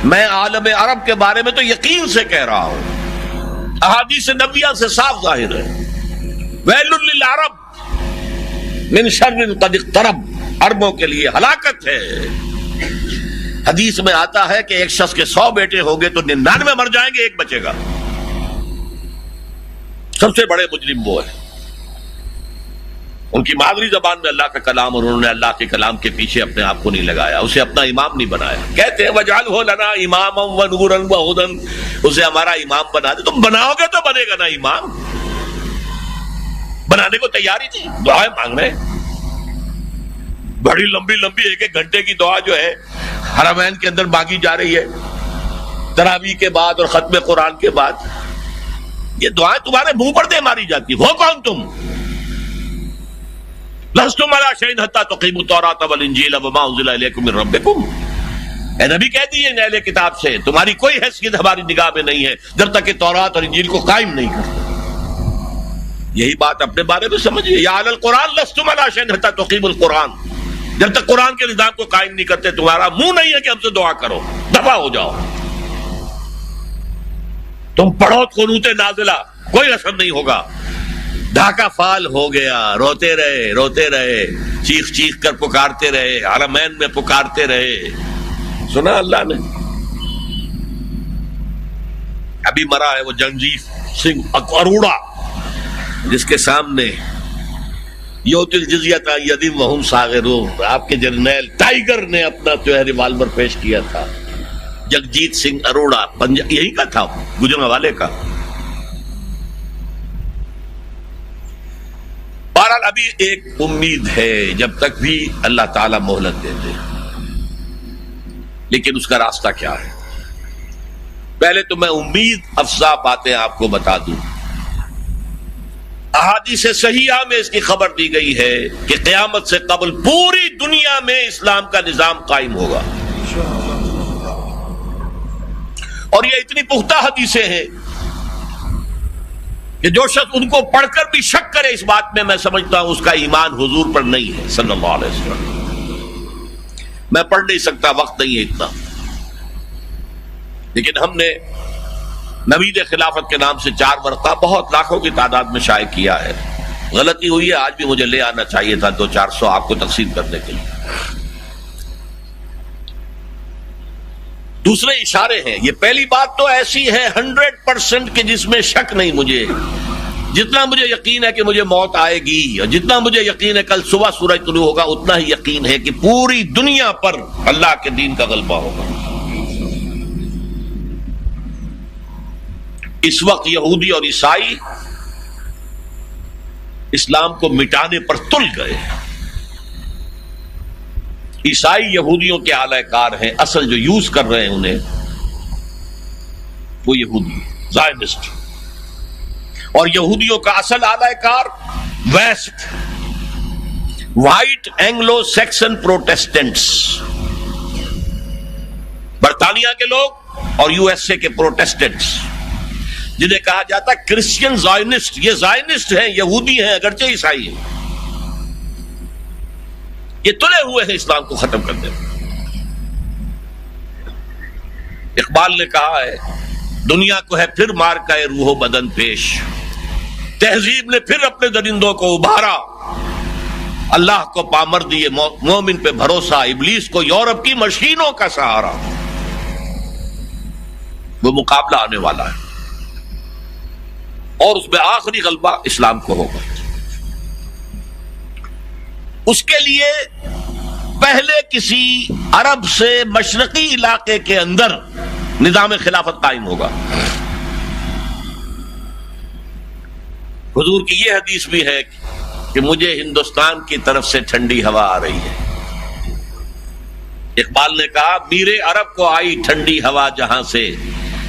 میں عالم عرب کے بارے میں تو یقین سے کہہ رہا ہوں، احادیث نبویہ سے صاف ظاہر ہے، ویل للعرب من شر قد اقترب، عربوں کے لیے ہلاکت ہے۔ حدیث میں آتا ہے کہ ایک شخص کے 100 بیٹے ہوں گے تو 99 مر جائیں گے، ایک بچے گا۔ سب سے بڑے مجرم وہ ہیں، ان کی مادری زبان میں اللہ کا کلام، اور انہوں نے اللہ کے کلام کے پیچھے اپنے آپ کو نہیں لگایا، اسے اپنا امام نہیں بنایا۔ کہتے ہیں وَاجْعَلْهُ لَنَا إِمَامًا وَنُورًا وَهُدًى، اسے ہمارا امام بنا دے۔ تم بناؤ گے تو بنے گا نا امام، بنانے کو تیاری تھی، دعائیں مانگ رہے ہیں بڑی لمبی لمبی، ایک ایک گھنٹے کی دعا جو ہے حرمین کے اندر مانگی جا رہی ہے تراویح کے بعد اور ختم قرآن کے بعد۔ یہ دعائیں تمہارے منہ پر دے ماری جاتی، ہو کون تم؟ لستم علی شیء حتی تقیموا التوراۃ والانجیل وما انزل الیکم من ربکم، اے نبی کہہ دیے اہل کتاب سے تمہاری کوئی حیثیت ہماری نگاہ میں نہیں ہے جب تک کہ تورات اور انجیل کو قائم نہیں کرتے۔ یہی بات اپنے بارے میں سمجھیے، یا اہل القرآن لستم علی شیء حتی تقیموا القرآن، جب تک قرآن کے نظام کو قائم نہیں کرتے تمہارا منہ نہیں ہے کہ ہم سے دعا کرو، دفع ہو جاؤ۔ تم پڑھو قنوت نازلہ، کوئی اثر نہیں ہوگا۔ ڈھاکہ فال ہو گیا، روتے رہے، چیخ چیخ کر پکارتے رہے، حرمین میں پکارتے رہے، سنا اللہ نے۔ ابھی مرا ہے وہ جگجیت سنگھ اروڑا، جس کے سامنے یوت الجزیۃ عن ید وہم صاغرون، آپ کے جرنیل ٹائیگر نے اپنا جو ہے ریوالور پیش کیا تھا۔ جگجیت سنگھ اروڑا یہی کا تھا، گجرانوالے کا۔ بہرحال ابھی ایک امید ہے، جب تک بھی اللہ تعالیٰ مہلت دیتے ہیں، لیکن اس کا راستہ کیا ہے؟ پہلے تو میں امید افزا باتیں آپ کو بتا دوں۔ احادیث صحیحہ میں اس کی خبر دی گئی ہے کہ قیامت سے قبل پوری دنیا میں اسلام کا نظام قائم ہوگا، اور یہ اتنی پختہ حدیثیں ہیں کہ جو شخص ان کو پڑھ کر بھی شک کرے اس بات میں سمجھتا ہوں اس کا ایمان حضور پر نہیں ہے صلی اللہ علیہ وسلم۔ میں پڑھ نہیں سکتا، وقت نہیں ہے اتنا، لیکن ہم نے نوید خلافت کے نام سے 4 ورقہ بہت لاکھوں کی تعداد میں شائع کیا ہے۔ غلطی ہوئی ہے، آج بھی مجھے لے آنا چاہیے تھا 200-400 آپ کو تقسیم کرنے کے لیے۔ دوسرے اشارے ہیں، یہ پہلی بات تو ایسی ہے 100% کہ جس میں شک نہیں مجھے، جتنا مجھے یقین ہے کہ مجھے موت آئے گی، اور جتنا مجھے یقین ہے کل صبح سورج طلوع ہوگا، اتنا ہی یقین ہے کہ پوری دنیا پر اللہ کے دین کا غلبہ ہوگا۔ اس وقت یہودی اور عیسائی اسلام کو مٹانے پر تل گئے۔ عیسائی یہودیوں کے اعلی کار ہیں، اصل جو یوز کر رہے ہیں انہیں وہ یہودی زائنسٹ، اور یہودیوں کا اصل اعلی کار ویسٹ، وائٹ اینگلو سیکسن پروٹیسٹنٹس، برطانیہ کے لوگ اور USA کے پروٹیسٹنٹس، جنہیں کہا جاتا ہے کرسچین زائنسٹ۔ یہ زائنسٹ ہیں، یہودی ہیں اگرچہ عیسائی ہیں، یہ تلے ہوئے ہیں اسلام کو ختم کرنے میں۔ اقبال نے کہا ہے دنیا کو ہے پھر مار کا روح و بدن پیش، تہذیب نے پھر اپنے درندوں کو ابھارا، اللہ کو پامر دیے مومن پہ بھروسہ، ابلیس کو یورپ کی مشینوں کا سہارا۔ وہ مقابلہ آنے والا ہے، اور اس میں آخری غلبہ اسلام کو ہوگا۔ اس کے لیے پہلے کسی عرب سے مشرقی علاقے کے اندر نظام خلافت قائم ہوگا۔ حضور کی یہ حدیث بھی ہے کہ مجھے ہندوستان کی طرف سے ٹھنڈی ہوا آ رہی ہے۔ اقبال نے کہا میرے عرب کو آئی ٹھنڈی ہوا جہاں سے،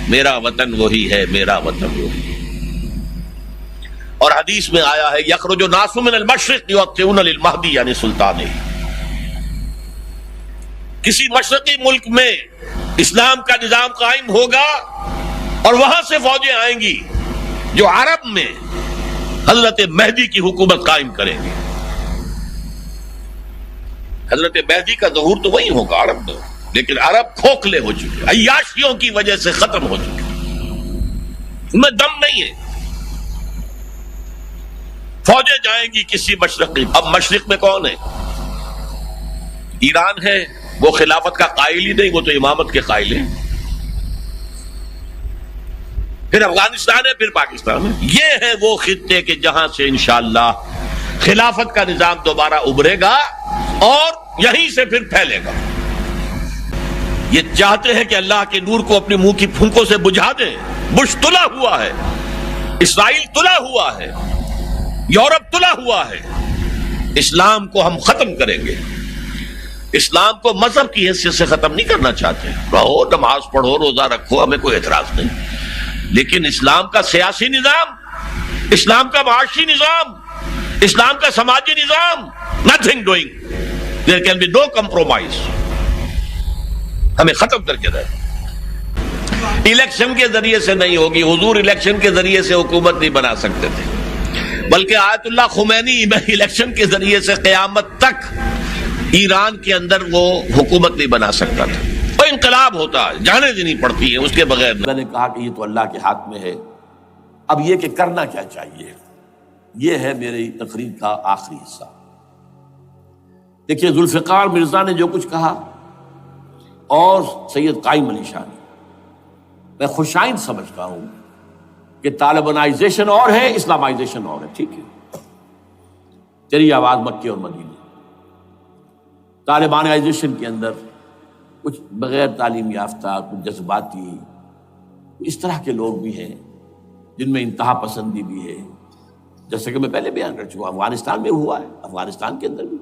میرا وطن وہی ہے، میرا وطن وہی ہے۔ اور حدیث میں آیا ہے یخرج الناس من المشرق یؤطئون للمہدی یعنی سلطان۔ کسی مشرقی ملک میں اسلام کا نظام قائم ہوگا اور وہاں سے فوجیں آئیں گی جو عرب میں حضرت مہدی کی حکومت قائم کریں گے۔ حضرت مہدی کا ظہور تو وہی ہوگا عرب میں۔ لیکن عرب کھوکھلے ہو چکے، عیاشیوں کی وجہ سے ختم ہو چکے، ان میں دم نہیں ہے۔ فوجیں جائیں گی کسی مشرقی، اب مشرق میں کون ہے؟ ایران ہے، وہ خلافت کا قائل ہی نہیں، وہ تو امامت کے قائل ہیں۔ پھر افغانستان ہے، پھر پاکستان ہے۔ یہ ہے وہ خطے کہ جہاں سے انشاءاللہ خلافت کا نظام دوبارہ ابھرے گا اور یہیں سے پھر پھیلے گا۔ یہ چاہتے ہیں کہ اللہ کے نور کو اپنے منہ کی پھونکوں سے بجھا دیں۔ بش تلا ہوا ہے، اسرائیل تلا ہوا ہے، یورپ تلا ہوا ہے۔ اسلام کو ہم ختم کریں گے۔ اسلام کو مذہب کی حیثیت سے ختم نہیں کرنا چاہتے، رہو، نماز پڑھو، روزہ رکھو، ہمیں کوئی اعتراض نہیں، لیکن اسلام کا سیاسی نظام، اسلام کا معاشی نظام، اسلام کا سماجی نظام، nothing doing, there can be no compromise، ہمیں ختم کر کے رہے۔ الیکشن کے ذریعے سے نہیں ہوگی، حضور الیکشن کے ذریعے سے حکومت نہیں بنا سکتے تھے، بلکہ آیت اللہ خمینی الیکشن کے ذریعے سے قیامت تک ایران کے اندر وہ حکومت نہیں بنا سکتا تھا، وہ انقلاب ہوتا ہے، جانے دینی پڑتی ہے اس کے بغیر۔ میں نے کہا کہ یہ تو اللہ کے ہاتھ میں ہے، اب یہ کہ کرنا کیا چاہیے، یہ ہے میری تقریر کا آخری حصہ۔ دیکھیے، ذوالفقار مرزا نے جو کچھ کہا اور سید قائم علی شاہ نے، میں خوشائند سمجھتا ہوں کہ طالبانائزیشن اور ہے، اسلامائزیشن اور ہے، ٹھیک ہے، چلیے آواز مکے اور مدینے۔ طالبانائزیشن کے اندر کچھ بغیر تعلیم یافتہ، کچھ جذباتی، اس طرح کے لوگ بھی ہیں جن میں انتہا پسندی بھی ہے، جیسے کہ میں پہلے بیان کر چکا، افغانستان میں ہوا ہے، افغانستان کے اندر بھی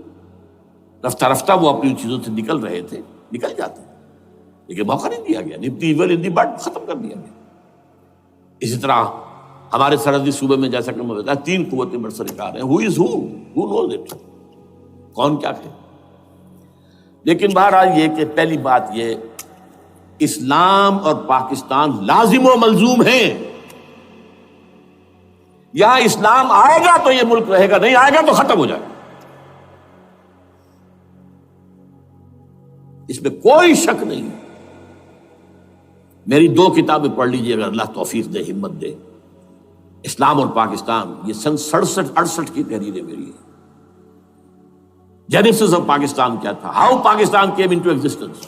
رفتہ رفتہ وہ اپنی چیزوں سے نکل رہے تھے، نکل جاتے ہیں، لیکن موقع نہیں دیا گیا، نبتی ایول ان دی بٹ ختم کر دیا گیا۔ اسی طرح ہمارے سرحدی صوبے میں جیسا کہ میں بتایا 3 قوتیں برسرکار ہیں، who is who knows it، کون کیا کہے۔ لیکن بہرحال یہ کہ پہلی بات یہ، اسلام اور پاکستان لازم و ملزوم ہیں۔ یہاں اسلام آئے گا تو یہ ملک رہے گا، نہیں آئے گا تو ختم ہو جائے گا، اس میں کوئی شک نہیں۔ میری 2 کتابیں پڑھ لیجیے اگر اللہ توفیق دے، ہمت دے، اسلام اور پاکستان، یہ سن 67-68 کی تحریریں میری ہیں۔ جینیسس آف پاکستان کیا تھا، how Pakistan came into existence.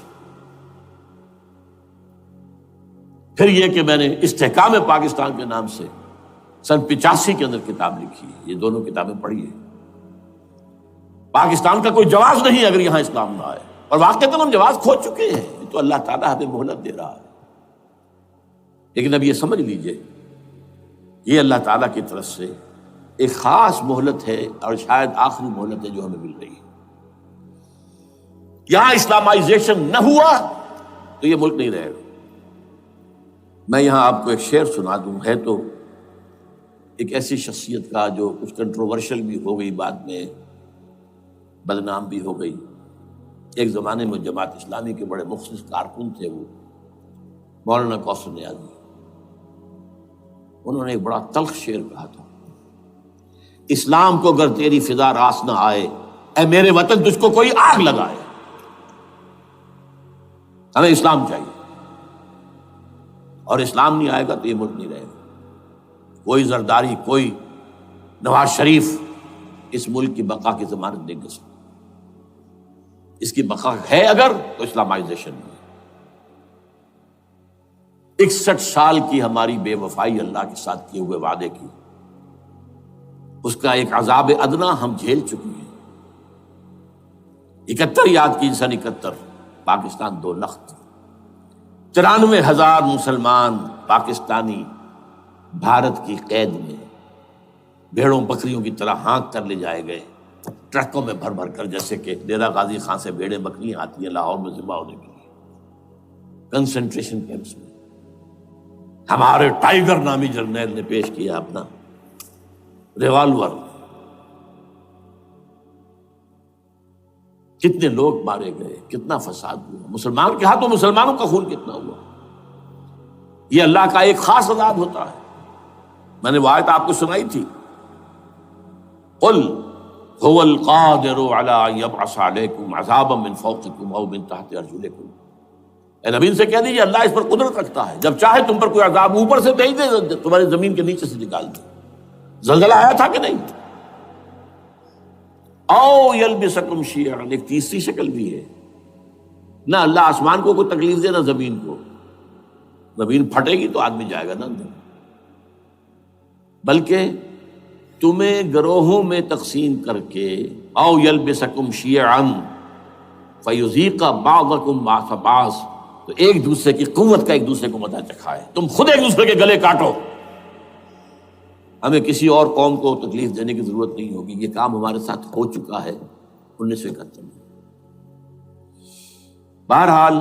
پھر یہ کہ میں نے استحکام پاکستان کے نام سے سن 85 کے اندر کتاب لکھی ہے، یہ دونوں کتابیں پڑھی ہیں۔ پاکستان کا کوئی جواز نہیں اگر یہاں اسلام نہ آئے، اور واقعتاً ہم جواز کھو چکے ہیں، یہ تو اللہ تعالیٰ ہمیں مہلت دے رہا ہے۔ لیکن اب یہ سمجھ لیجئے، یہ اللہ تعالیٰ کی طرف سے ایک خاص مہلت ہے، اور شاید آخری مہلت ہے جو ہمیں مل رہی ہے۔ یہاں اسلامائزیشن نہ ہوا تو یہ ملک نہیں رہے گا۔ میں یہاں آپ کو ایک شعر سنا دوں، ہے تو ایک ایسی شخصیت کا جو کچھ کنٹروورشل بھی ہو گئی، بعد میں بدنام بھی ہو گئی۔ ایک زمانے میں جماعت اسلامی کے بڑے مخلص کارکن تھے وہ، مولانا کوثر نیازی۔ انہوں نے ایک بڑا تلخ شعر کہا تھا، اسلام کو اگر تیری فضا راس نہ آئے، اے میرے وطن تجھ کو کوئی آگ لگائے۔ ہمیں اسلام چاہیے، اور اسلام نہیں آئے گا تو یہ ملک نہیں رہے گا۔ کوئی زرداری، کوئی نواز شریف اس ملک کی بقا کی ضمانت نہیں دے سکتا۔ اس کی بقا ہے اگر تو اسلامائزیشن ہے۔ 61 سال کی ہماری بے وفائی اللہ کے ساتھ کیے ہوئے وعدے کی، اس کا ایک عذاب ادنا ہم جھیل چکے ہیں۔ 71 یاد کی سن 71، پاکستان 2 لخت، 93,000 مسلمان پاکستانی بھارت کی قید میں بھیڑوں بکریوں کی طرح ہانک کر لے جائے گئے، ٹرکوں میں بھر بھر کر، جیسے کہ ڈیرہ غازی خان سے بھیڑیں بکریاں آتی ہیں لاہور میں ذبح ہونے کے لیے، کنسنٹریشن کیمپس میں۔ ہمارے ٹائیگر نامی جرنیل نے پیش کیا اپنا ریوالور، کتنے لوگ مارے گئے، کتنا فساد ہوا، مسلمان کے ہاتھوں مسلمانوں کا خون کتنا ہوا۔ یہ اللہ کا ایک خاص عذاب ہوتا ہے۔ میں نے وہ آیت آپ کو سنائی تھی، قل هو القادر على ان يبعث عليكم عذابا من فوقكم او من تحت ارجلكم اے نبی ان سے کہہ دیجیے اللہ اس پر قدرت رکھتا ہے، جب چاہے تم پر کوئی عذاب اوپر سے بھیج دے، تمہاری زمین کے نیچے سے نکال دے۔ زلزلہ آیا تھا کہ نہیں؟ او یلبسکم شیعا، ایک تیسری شکل بھی ہے، نہ اللہ آسمان کو کوئی تکلیف دے نہ زمین کو، زمین پھٹے گی تو آدمی جائے گا نا اندر، بلکہ تمہیں گروہوں میں تقسیم کر کے او یلبسکم شیعا فیذیق بعضکم بعض بعض، تو ایک دوسرے کی قوت کا ایک دوسرے کو مزہ چکھائے، تم خود ایک دوسرے کے گلے کاٹو، ہمیں کسی اور قوم کو تکلیف دینے کی ضرورت نہیں ہوگی، یہ کام ہمارے ساتھ ہو چکا ہے 1971 میں۔ بہرحال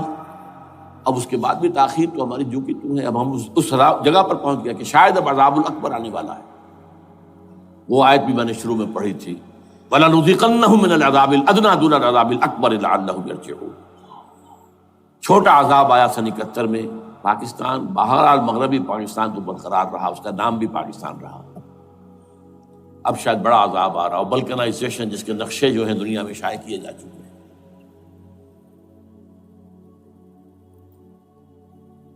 اب اس کے بعد بھی تاخیر تو ہماری جو کی تو ہے، اب ہم اس جگہ پر پہنچ گیا کہ شاید اب عذاب الاکبر آنے والا ہے۔ وہ آیت بھی میں نے شروع میں پڑھی تھی، وَلَنُذِيقَنَّهُم مِّنَ الْعَذَابِ الْأَدْنَىٰ دُونَ الْعَذَابِ الْأَكْبَرِ لَعَلَّهُمْ يَرْجِعُونَ۔ چھوٹا عذاب آیا سن 71 میں پاکستان، بہرحال مغربی پاکستان تو برقرار رہا، اس کا نام بھی پاکستان رہا۔ اب شاید بڑا عذاب آ رہا ہو، بلکنائزیشن جس کے نقشے جو ہیں دنیا میں شائع کیے جا چکے ہیں،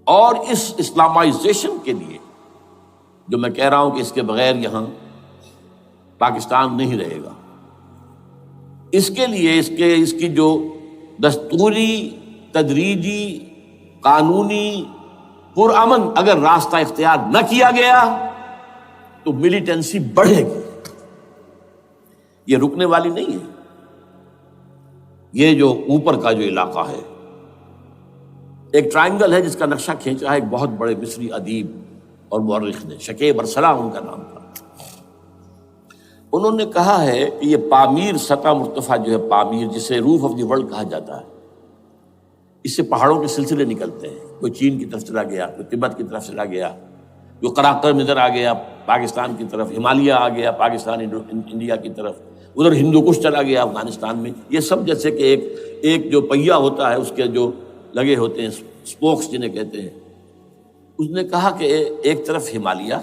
اور اس اسلامائزیشن کے لیے جو میں کہہ رہا ہوں کہ اس کے بغیر یہاں پاکستان نہیں رہے گا، اس کے لیے اس کی جو دستوری، تدریجی، قانونی، پرامن اگر راستہ اختیار نہ کیا گیا تو ملیٹنسی بڑھے گی، یہ رکنے والی نہیں ہے۔ یہ جو اوپر کا جو علاقہ ہے، ایک ٹرائنگل ہے جس کا نقشہ کھینچا ہے ایک بہت بڑے مصری ادیب اور مورخ نے، شکیب ارسلان ان کا نام تھا۔ انہوں نے کہا ہے کہ یہ پامیر سطح مرتفع جو ہے، پامیر جسے روف آف دی ورلڈ کہا جاتا ہے، اس سے پہاڑوں کے سلسلے نکلتے ہیں، کوئی چین کی طرف چلا گیا، کوئی تبت کی طرف چلا گیا، جو قراقرم ادھر آ گیا پاکستان کی طرف، ہمالیہ آ گیا پاکستان انڈیا کی طرف، ادھر ہندو کش چلا گیا افغانستان میں۔ یہ سب جیسے کہ ایک جو پہیا ہوتا ہے، اس کے جو لگے ہوتے ہیں سپوکس جنہیں کہتے ہیں۔ اس نے کہا کہ ایک طرف ہمالیہ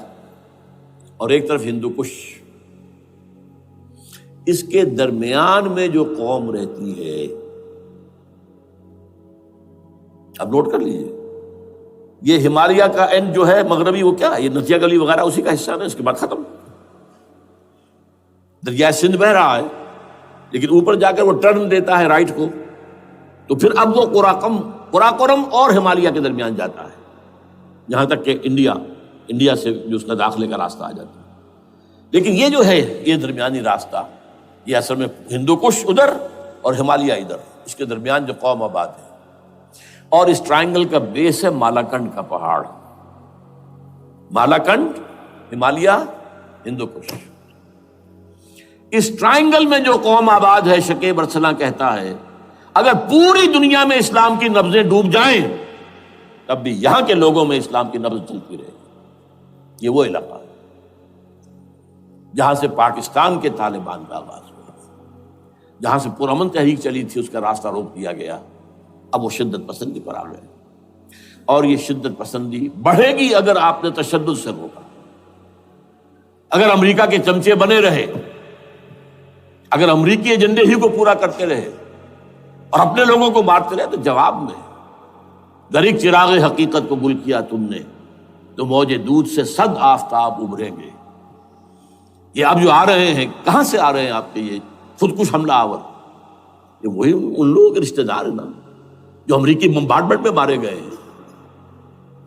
اور ایک طرف ہندو کش، اس کے درمیان میں جو قوم رہتی ہے، اب نوٹ کر لیجیے، یہ ہمالیہ کا اینڈ جو ہے مغربی، وہ کیا ہے، یہ نتیا گلی وغیرہ اسی کا حصہ ہے، اس کے بعد ختم، دریائے سندھ بہہ رہا ہے، لیکن اوپر جا کر وہ ٹرن دیتا ہے رائٹ کو، تو پھر اب وہ قراقرم اور ہمالیہ کے درمیان جاتا ہے، جہاں تک کہ انڈیا سے جو اس کا داخلے کا راستہ آ جاتا ہے۔ لیکن یہ جو ہے، یہ درمیانی راستہ، یہ اصل میں ہندو کش ادھر اور ہمالیہ ادھر، اس کے درمیان جو قوم آباد ہے، اور اس ٹرائنگل کا بیس ہے مالاکنڈ کا پہاڑ، مالاکنڈ، ہمالیہ، ہندو کش۔ اس ٹرائنگل میں جو قوم آباد ہے، شکیب ارسلان کہتا ہے اگر پوری دنیا میں اسلام کی نبضیں ڈوب جائیں تب بھی یہاں کے لوگوں میں اسلام کی نبض چلتی رہے گی۔ یہ وہ علاقہ ہے جہاں سے پاکستان کے طالبان کا آغاز ہوا، جہاں سے پرامن تحریک چلی تھی، اس کا راستہ روک دیا گیا، اب وہ شدت پسندی پر آ گئے، اور یہ شدت پسندی بڑھے گی اگر آپ نے تشدد سے روکا، اگر امریکہ کے چمچے بنے رہے، اگر امریکی ایجنڈے ہی کو پورا کرتے رہے اور اپنے لوگوں کو مارتے رہے، تو جواب میں در ایک چراغ حقیقت قبول کیا تم نے تو موج دودھ سے 100 آفتاب ابھریں گے۔ یہ اب جو آ رہے ہیں، کہاں سے آ رہے ہیں آپ کے یہ خودکش حملہ آور؟ یہ وہی ان لوگوں کے رشتہ دار ہیں نا جو امریکی بمبارڈمنٹ میں مارے گئے ہیں،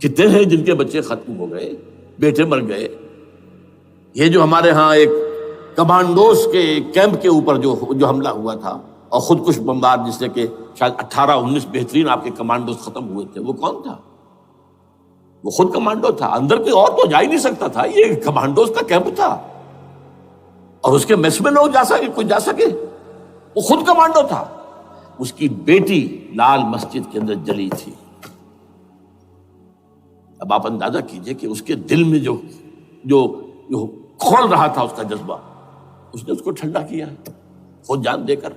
کتنے ہیں جن کے بچے ختم ہو گئے، بیٹے مر گئے۔ یہ جو ہمارے ہاں ایک کمانڈوز کے کیمپ کے اوپر جو حملہ ہوا تھا اور خودکش بمبار، جس سے کہ شاید 18-19 بہترین آپ کے کمانڈوز ختم ہوئے تھے، وہ کون تھا؟ وہ خود کمانڈو تھا، اندر کوئی اور تو جا ہی نہیں سکتا تھا، یہ کمانڈوز کا کیمپ تھا، اور اس کے میس میں لوگ کوئی جا سکے، وہ خود کمانڈو تھا۔ اس کی بیٹی لال مسجد کے اندر جلی تھی۔ اب آپ اندازہ کیجئے کہ اس کے دل میں جو کھول رہا تھا اس کا جذبہ، اس نے اس کو ٹھنڈا کیا خود جان دے کر۔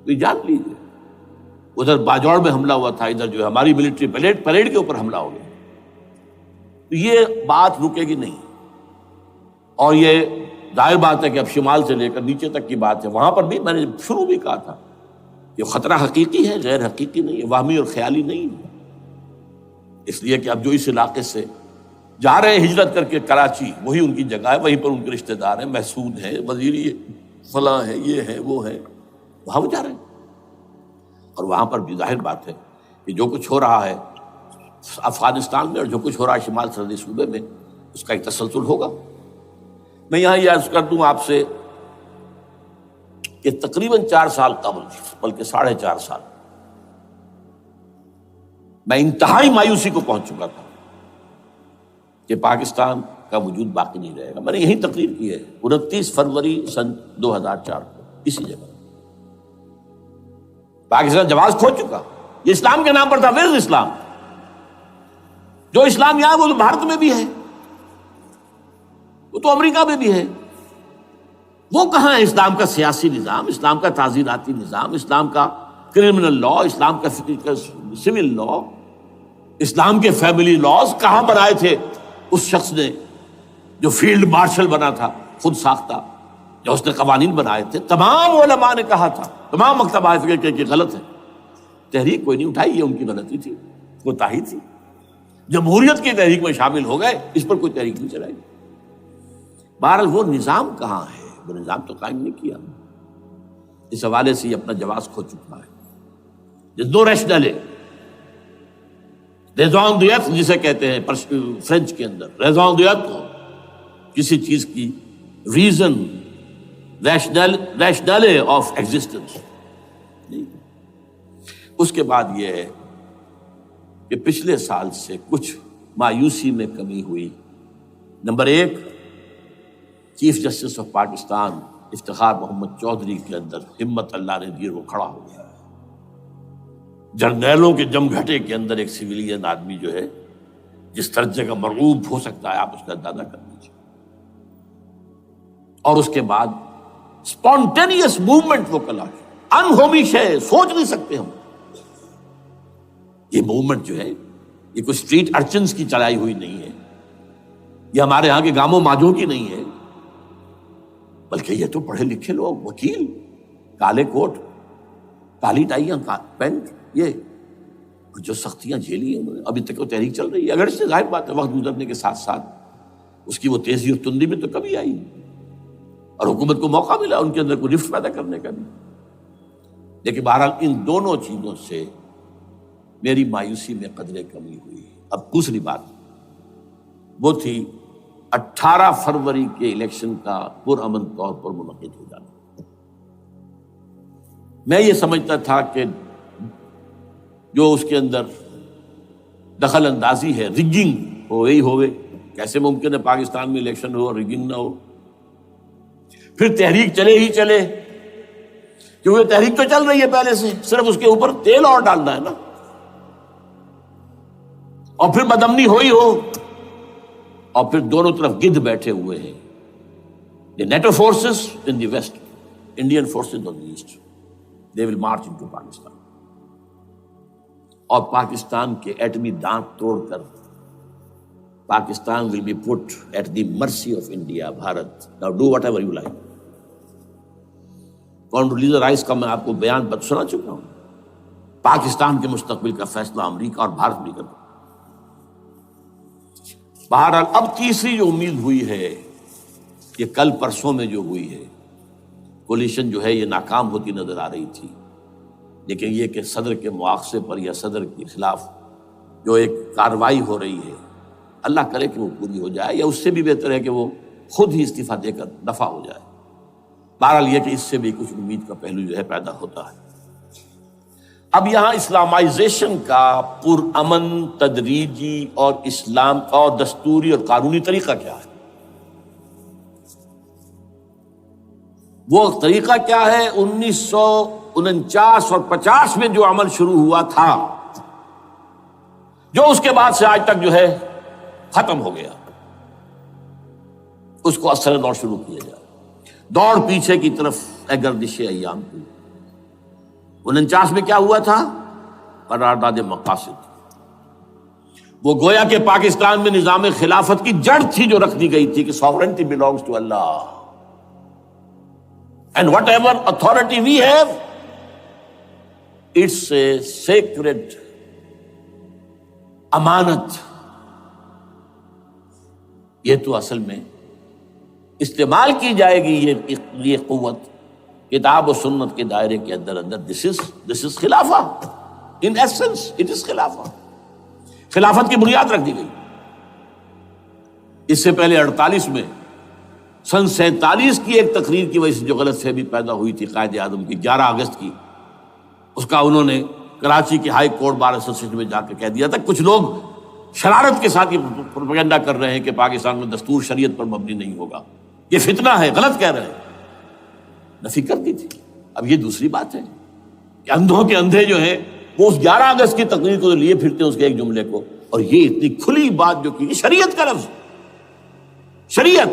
تو جان لیجیے، ادھر باجوڑ میں حملہ ہوا تھا، ادھر جو ہے ہماری ملٹری پریڈ کے اوپر حملہ ہو گیا۔ تو یہ بات رکے گی نہیں، اور یہ ظاہر بات ہے کہ اب شمال سے لے کر نیچے تک کی بات ہے۔ وہاں پر بھی میں نے شروع بھی کہا تھا یہ خطرہ حقیقی ہے، غیر حقیقی نہیں ہے، وہمی اور خیالی نہیں ہے۔ اس لیے کہ اب جو اس علاقے سے جا رہے ہیں ہجرت کر کے کراچی، وہی ان کی جگہ ہے، وہیں پر ان کے رشتہ دار ہیں، محسود ہیں، وزیری فلاں ہے، یہ ہے وہ ہے، وہاں وہ جا رہے ہیں۔ اور وہاں پر بھی ظاہر بات ہے کہ جو کچھ ہو رہا ہے افغانستان میں اور جو کچھ ہو رہا ہے شمال سرحدی صوبے میں، اس کا ایک تسلسل ہوگا۔ میں یہاں یہ عرض کر دوں آپ سے کہ تقریباً 4 سال قبل، بلکہ 4.5 سال، میں انتہائی مایوسی کو پہنچ چکا تھا کہ پاکستان کا وجود باقی نہیں رہے گا۔ میں نے یہی تقریر کی ہے 29 فروری سن 2004 کو اسی جگہ۔ پاکستان جواز کھو چکا، یہ اسلام کے نام پر تھا۔ ویئر از اسلام؟ جو اسلام یہاں وہ تو بھارت میں بھی ہے، وہ تو امریکہ میں بھی ہے۔ وہ کہاں ہے اسلام کا سیاسی نظام، اسلام کا تعزیراتی نظام، اسلام کا کرمنل لا، اسلام کا سول لا، اسلام کے فیملی لاز کہاں بنائے تھے اس شخص نے جو فیلڈ مارشل بنا تھا، خود ساختہ، جو اس نے قوانین بنائے تھے؟ تمام علماء نے کہا تھا، تمام مکتبہ فکر کہ غلط ہے، تحریک کوئی نہیں اٹھائی، یہ ان کی غلطی تھی، کوتاہی تھی۔ جمہوریت کی تحریک میں شامل ہو گئے، اس پر کوئی تحریک نہیں چلائی۔ بہرحال وہ نظام کہاں ہے؟ وہ نظام تو قائم نہیں کیا۔ اس حوالے سے یہ اپنا جواز کھو چکا ہے۔ دو ریشنل ریزون دیت جسے کہتے ہیں فرینچ کے اندر، ریزون دیت کو کسی چیز کی ریزن، ریشنل آف ایگزسٹنس نہیں۔ اس کے بعد یہ ہے کہ پچھلے سال سے کچھ مایوسی میں کمی ہوئی۔ Number 1، chief justice of Pakistan Iftikhar Muhammad Chaudhry کے اندر ہمت اللہ نے دی، وہ کھڑا ہو گیا۔ جرنیلوں کے جم گھٹے کے اندر ایک سویلین آدمی جو ہے جس درجے کا مرعوب ہو سکتا ہے، آپ اس کا اندازہ کر لیجیے۔ اور اس کے بعد اسپونٹینیس موومنٹ وہ کلا ہے، انہومی شے، سوچ نہیں سکتے ہم۔ یہ موومنٹ جو ہے یہ کوئی اسٹریٹ ارچنز کی چلائی ہوئی نہیں ہے، یہ ہمارے ہاں کے گاموں ماجوں کی نہیں ہے، بلکہ یہ تو پڑھے لکھے لوگ، وکیل، کالے کوٹ، کالی ٹائیاں، پینٹ، یہ جو سختیاں جھیلی ہیں انہوں نے، ابھی تک وہ تحریک چل رہی ہے۔ اگر اس سے ظاہر بات ہے وقت گزرنے کے ساتھ ساتھ اس کی وہ تیزی اور تندی میں تو کمی آئی، اور حکومت کو موقع ملا ان کے اندر کوئی رفت پیدا کرنے کا بھی۔ لیکن بہرحال ان دونوں چیزوں سے میری مایوسی میں قدرے کمی ہوئی۔ اب دوسری بات وہ تھی 18 فروری کے الیکشن کا پرامن طور پر منعقد ہو جانا۔ میں یہ سمجھتا تھا کہ جو اس کے اندر دخل اندازی ہے، رگنگ ہو گئی ہوئے، کیسے ممکن ہے پاکستان میں الیکشن ہو اور رگنگ نہ ہو؟ پھر تحریک چلے ہی چلے، کیونکہ تحریک تو چل رہی ہے پہلے سے، صرف اس کے اوپر تیل اور ڈالنا ہے نا، اور پھر بدامنی ہوئی ہو، اور پھر دونوں طرف گدھ بیٹھے ہوئے ہیں، the NATO forces in the west, Indian forces on the east, they will march into Pakistan. اور پاکستان کے ایٹمی دانت توڑ کر Pakistan will be put at the mercy of India, Bharat. Now do whatever you like. Condoleezza Rice کا میں آپ کو بیان سنا چکا ہوں۔ پاکستان کے مستقبل کا فیصلہ امریکہ اور بھارت بھی کرتا۔ بہرحال اب تیسری جو امید ہوئی ہے، یہ کل پرسوں میں جو ہوئی ہے، کولیشن جو ہے یہ ناکام ہوتی نظر آ رہی تھی، لیکن یہ کہ صدر کے مواخذے پر یا صدر کے خلاف جو ایک کارروائی ہو رہی ہے، اللہ کرے کہ وہ پوری ہو جائے، یا اس سے بھی بہتر ہے کہ وہ خود ہی استعفیٰ دے کر دفع ہو جائے۔ بہرحال یہ کہ اس سے بھی کچھ امید کا پہلو جو ہے پیدا ہوتا ہے۔ اب یہاں اسلامائزیشن کا پرامن، تدریجی اور اسلام اور دستوری اور قانونی طریقہ کیا ہے؟ وہ طریقہ کیا ہے؟ 1949 اور 50 میں جو عمل شروع ہوا تھا، جو اس کے بعد سے آج تک جو ہے ختم ہو گیا، اس کو اثر دور شروع کیا جائے۔ دوڑ پیچھے کی طرف اے گردش ایام کی۔ 49 میں کیا ہوا تھا؟ قرارداد مقاصد۔ وہ گویا کہ پاکستان میں نظام خلافت کی جڑ تھی جو رکھ دی گئی تھی کہ sovereignty belongs to Allah and whatever authority we have it's a sacred امانت. یہ تو اصل میں استعمال کی جائے گی یہ قوت کتاب و سنت کے دائرے کے اندر. دس از خلافہ. ان ایسنس اٹ از خلافہ. خلافت کی بنیاد رکھ دی گئی. اس سے پہلے 48 میں سن 47 کی ایک تقریر کی وجہ سے جو غلط فہمی پیدا ہوئی تھی قائد اعظم کی 11 اگست کی، اس کا انہوں نے کراچی کی ہائی کورٹ بار ایسوسیشن میں جا کے کہہ دیا تھا. کچھ لوگ شرارت کے ساتھ یہ پروپیگنڈا کر رہے ہیں کہ پاکستان میں دستور شریعت پر مبنی نہیں ہوگا، یہ فتنہ ہے، غلط کہہ رہے ہیں. نفی کر دی تھی. اب یہ دوسری بات ہے کہ اندھوں کے اندھے جو ہیں وہ اس 11 اگست کی تقریر کو لیے پھرتے ہیں، اس کے ایک جملے کو، اور یہ اتنی کھلی بات جو کی شریعت کا لفظ، شریعت،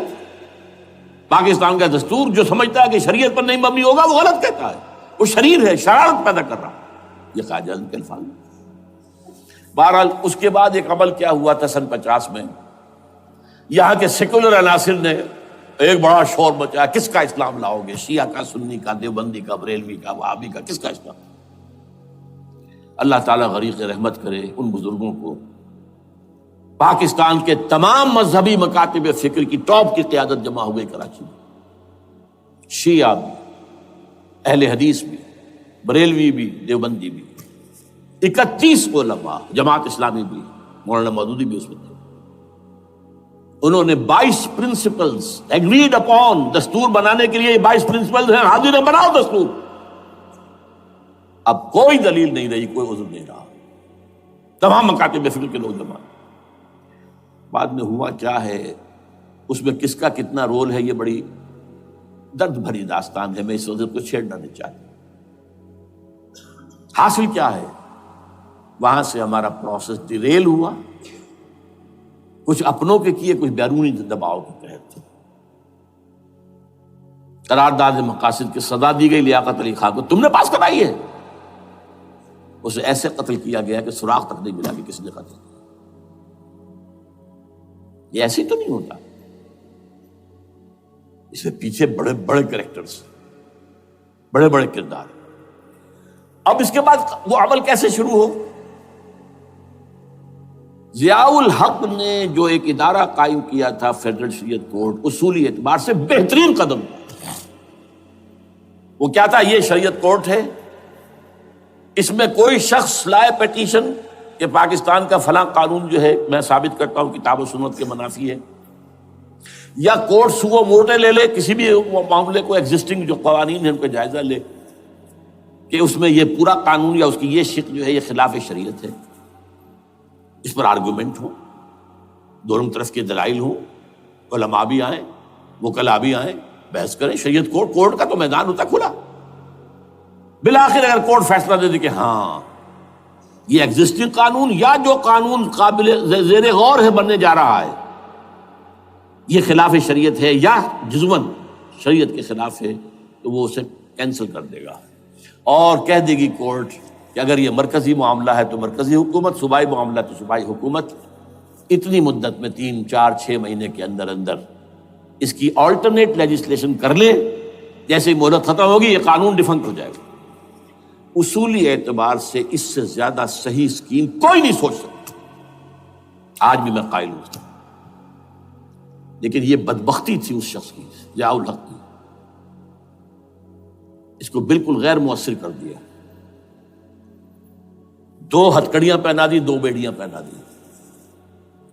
پاکستان کا دستور جو سمجھتا ہے کہ شریعت پر نہیں مبنی ہوگا وہ غلط کہتا ہے، وہ شریر ہے، شرارت پیدا کر رہا. یہ قائد اعظم کے الفاظ. بہرحال اس کے بعد ایک عمل کیا ہوا تھا سن 50 میں، یہاں کے سیکولر عناصر نے ایک بڑا شور مچایا، کس کا اسلام لاؤ گے؟ شیعہ کا، سنی کا، دیوبندی کا، بریلوی کا، وہابی کا، کس کا اسلام؟ اللہ تعالیٰ غریق رحمت کرے ان بزرگوں کو. پاکستان کے تمام مذہبی مکاتب فکر کی ٹاپ کی قیادت جمع ہو گئی کراچی میں. شیعہ بھی، اہل حدیث بھی، بریلوی بھی، دیوبندی بھی. 31 علماء، جماعت اسلامی بھی، مولانا مودودی بھی اس میں تھے. انہوں نے 22 پرنسپلز ایگریڈ اپون، دستور بنانے کے لیے 22 پرنسپلز ہیں، حاضر ہیں، بناؤ دستور. اب کوئی دلیل نہیں رہی، کوئی عذر نہیں رہا. تمام مکاتب فکر کے لوگ جمع. بعد میں ہوا کیا ہے، اس میں کس کا کتنا رول ہے، یہ بڑی درد بھری داستان ہے. میں اس وجہ کو چھیڑنا نہیں چاہتا. حاصل کیا ہے، وہاں سے ہمارا پروسیس ڈیریل ہوا، کچھ اپنوں کے کیے، کچھ بیرونی دباؤ کے تحت. قرارداد مقاصد کی سزا دی گئی لیاقت علی خان کو، تم نے پاس کرائی ہے. اسے ایسے قتل کیا گیا کہ سراغ تک نہیں ملا کہ کس نے قتل کیا. یہ ایسے تو نہیں ہوتا، اس میں پیچھے بڑے بڑے کریکٹرز، بڑے بڑے کردار. اب اس کے بعد وہ عمل کیسے شروع ہو؟ ضیاء الحق نے جو ایک ادارہ قائم کیا تھا فیڈرل شریعت کورٹ، اصولی اعتبار سے بہترین قدم. وہ کیا تھا؟ یہ شریعت کورٹ ہے، اس میں کوئی شخص لائے پیٹیشن کہ پاکستان کا فلاں قانون جو ہے میں ثابت کرتا ہوں کتاب و سنت کے منافی ہے، یا کورٹ سو موٹے لے لے کسی بھی معاملے کو، ایگزسٹنگ جو قوانین ہیں ان کا جائزہ لے کہ اس میں یہ پورا قانون یا اس کی یہ شق جو ہے یہ خلاف شریعت ہے. اس پر آرگومنٹ ہو، دونوں طرف کے دلائل ہوں، علماء بھی آئیں، وکلاء بھی آئیں، بحث کریں. شریعت کورٹ کا تو میدان ہوتا کھلا. بالآخر اگر کورٹ فیصلہ دے دے کہ ہاں یہ ایگزسٹنگ قانون یا جو قانون قابل زیر غور ہے بننے جا رہا ہے یہ خلاف شریعت ہے یا جزوً شریعت کے خلاف ہے، تو وہ اسے کینسل کر دے گا اور کہہ دے گی کورٹ کہ اگر یہ مرکزی معاملہ ہے تو مرکزی حکومت، صوبائی معاملہ تو صوبائی حکومت اتنی مدت میں 3 4 6 مہینے کے اندر اندر اس کی آلٹرنیٹ لیجسلیشن کر لے. جیسے ہی مہلت ختم ہوگی یہ قانون ڈیفنکٹ ہو جائے گا. اصولی اعتبار سے اس سے زیادہ صحیح اسکیم کوئی نہیں سوچ سکتا. آج بھی میں قائل ہوں. لیکن یہ بدبختی تھی اس شخص کی، ضیاء الحق کی، اس کو بالکل غیر مؤثر کر دیا. 2 ہتھکڑیاں پہنا دی، 2 بیڑیاں پہنا دی.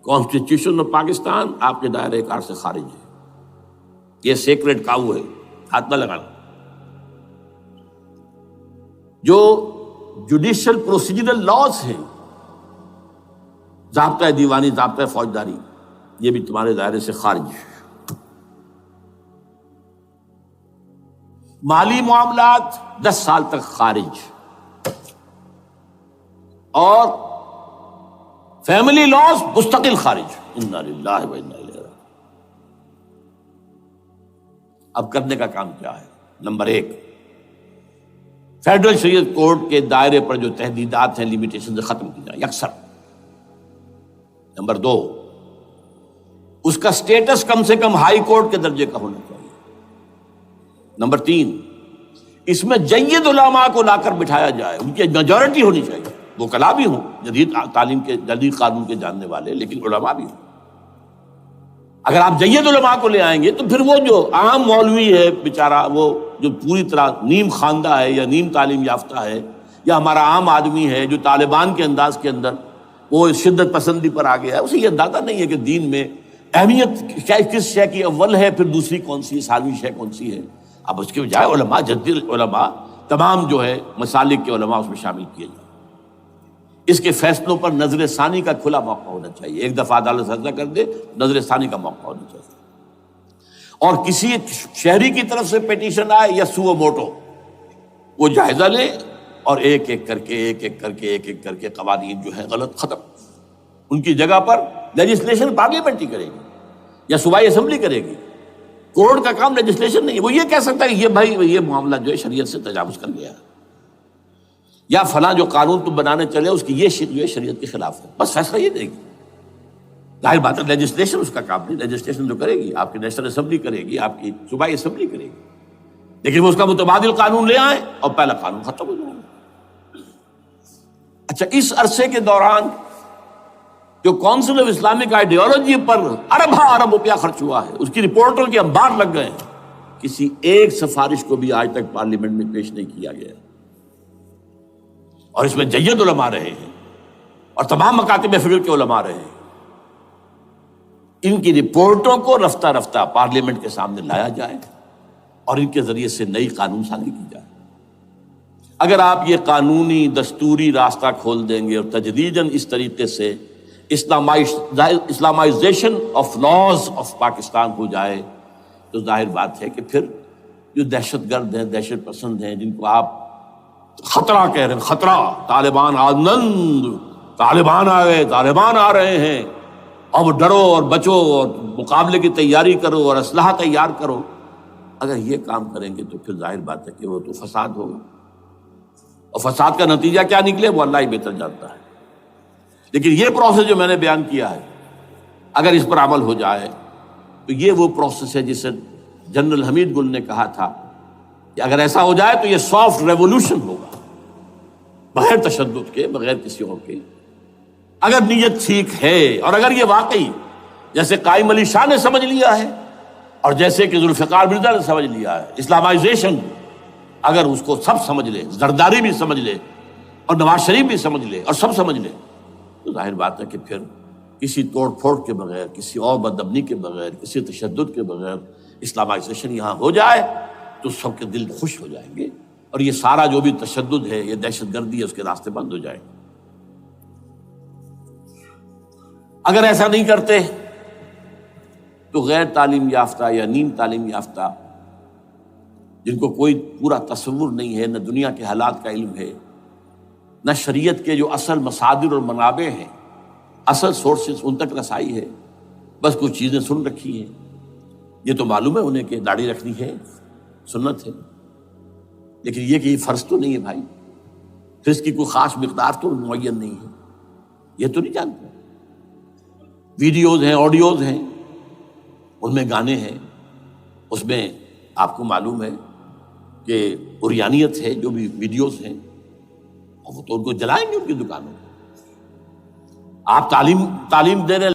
کانسٹیٹیوشن آف پاکستان آپ کے دائرے کار سے خارج ہے. یہ سیکریٹ کاؤ ہے، ہاتھ نہ لگانا. جو جوڈیشل پروسیجرل لاز ہیں، ضابطہ دیوانی، ضابطہ فوجداری، یہ بھی تمہارے دائرے سے خارج ہے. مالی معاملات 10 سال تک خارج، اور فیملی لاز مستقل خارج. انا للہ و انا الیہ راجعون. اب کرنے کا کام کیا ہے؟ نمبر 1، فیڈرل شریعت کورٹ کے دائرے پر جو تحدیدات ہیں، لیمیٹیشن ختم کی جائیں یکسر. نمبر 2، اس کا سٹیٹس کم سے کم ہائی کورٹ کے درجے کا ہونا چاہیے. نمبر 3، اس میں جید علماء کو لا کر بٹھایا جائے، ان کی میجورٹی ہونی چاہیے، وہ کلا بھی ہوں، جدید تعلیم کے جدید قانون کے جاننے والے، لیکن علماء بھی ہوں۔ اگر آپ جید علماء کو لے آئیں گے تو پھر وہ جو عام مولوی ہے بیچارہ، وہ جو پوری طرح نیم خواندہ ہے یا نیم تعلیم یافتہ ہے، یا ہمارا عام آدمی ہے جو طالبان کے انداز کے اندر وہ شدت پسندی پر آ گیا ہے، اسے یہ اندازہ نہیں ہے کہ دین میں اہمیت کس شے کی اول ہے، پھر دوسری کون سی، ثانوی شے کون سی ہے۔ اب اس کے بجائے علماء، جدید علماء، تمام جو ہے مسالک کے علماء اس میں شامل کیے جائیں۔ اس کے فیصلوں پر نظر ثانی کا کھلا موقع ہونا چاہیے، ایک دفعہ عدالت فیصلہ کر دے، نظر ثانی کا موقع ہونا چاہیے۔ اور کسی شہری کی طرف سے پیٹیشن آئے یا سو موٹو، وہ جائزہ لے اور ایک ایک کر کے قوانین جو ہے غلط ختم، ان کی جگہ پر لیجسلیشن پارلیمنٹ ہی کرے گی یا صوبائی اسمبلی کرے گی۔ کورٹ کا کام لیجسلیشن نہیں ہے، وہ یہ کہہ سکتا ہے کہ یہ بھائی یہ معاملہ جو ہے شریعت سے تجاوز کر گیا ہے، یا فلاں جو قانون تم بنانے چلے اس کی یہ جو ہے شریعت کے خلاف ہے، بس فیصلہ یہ دے گی۔ ظاہر بات ہے لیجسلیشن اس کا کام نہیں، لیجسلیشن جو کرے گی آپ کی نیشنل اسمبلی کرے گی، آپ کی صوبائی اسمبلی کرے گی، لیکن وہ اس کا متبادل قانون لے آئیں اور پہلا قانون ختم ہو جائے گا۔ اچھا، اس عرصے کے دوران جو کونسل آف اسلامک آئیڈیالوجی پر ارب روپیہ خرچ ہوا ہے، اس کی رپورٹوں کے انبار لگ گئے ہیں، کسی ایک سفارش کو بھی آج تک پارلیمنٹ میں پیش نہیں کیا گیا، اور اس میں جید علماء رہے ہیں اور تمام مکاتب فکر کے علماء رہے ہیں۔ ان کی رپورٹوں کو رفتہ رفتہ پارلیمنٹ کے سامنے لایا جائے اور ان کے ذریعے سے نئی قانون سازی کی جائے۔ اگر آپ یہ قانونی دستوری راستہ کھول دیں گے اور تجدیداً اس طریقے سے Islamisation of laws of Pakistan ہو جائے تو ظاہر بات ہے کہ پھر جو دہشت گرد ہیں، دہشت پسند ہیں، جن کو آپ خطرہ کہہ رہے ہیں، خطرہ، طالبان آنند، طالبان آ گئے، طالبان آ رہے ہیں، اب ڈرو اور بچو اور مقابلے کی تیاری کرو اور اسلحہ تیار کرو، اگر یہ کام کریں گے تو پھر ظاہر بات ہے کہ وہ تو فساد ہوگا، اور فساد کا نتیجہ کیا نکلے وہ اللہ ہی بہتر جانتا ہے۔ لیکن یہ پروسیس جو میں نے بیان کیا ہے، اگر اس پر عمل ہو جائے تو یہ وہ پروسیس ہے جسے جنرل حمید گل نے کہا تھا کہ اگر ایسا ہو جائے تو یہ سافٹ ریولوشن ہوگا، بغیر تشدد کے، بغیر کسی اور کے۔ اگر نیت ٹھیک ہے اور اگر یہ واقعی جیسے قائم علی شاہ نے سمجھ لیا ہے اور جیسے کہ ذوالفقار مرزا نے سمجھ لیا ہے، اسلامائزیشن، اگر اس کو سب سمجھ لے، زرداری بھی سمجھ لے اور نواز شریف بھی سمجھ لے اور سب سمجھ لے، تو ظاہر بات ہے کہ پھر کسی توڑ پھوڑ کے بغیر، کسی اور بدامنی کے بغیر، کسی تشدد کے بغیر اسلامائزیشن یہاں ہو جائے تو سب کے دل خوش ہو جائیں گے، اور یہ سارا جو بھی تشدد ہے، یہ دہشت گردی ہے، اس کے راستے بند ہو جائیں گے۔ اگر ایسا نہیں کرتے تو غیر تعلیم یافتہ یا نیم تعلیم یافتہ، جن کو کوئی پورا تصور نہیں ہے، نہ دنیا کے حالات کا علم ہے، نہ شریعت کے جو اصل مصادر اور منابع ہیں، اصل سورسز، ان تک رسائی ہے، بس کچھ چیزیں سن رکھی ہیں۔ یہ تو معلوم ہے انہیں کہ داڑھی رکھنی ہے، سنت ہے، لیکن یہ کہ یہ فرض تو نہیں ہے بھائی، پھر اس کی کوئی خاص مقدار تو معین نہیں ہے، یہ تو نہیں جانتے۔ ویڈیوز ہیں، آڈیوز ہیں، ان میں گانے ہیں، اس میں آپ کو معلوم ہے کہ عریانیت ہے، جو بھی ویڈیوز ہیں، اور وہ تو ان کو جلائیں گے ان کی دکانوں میں۔ آپ تعلیم دے رہے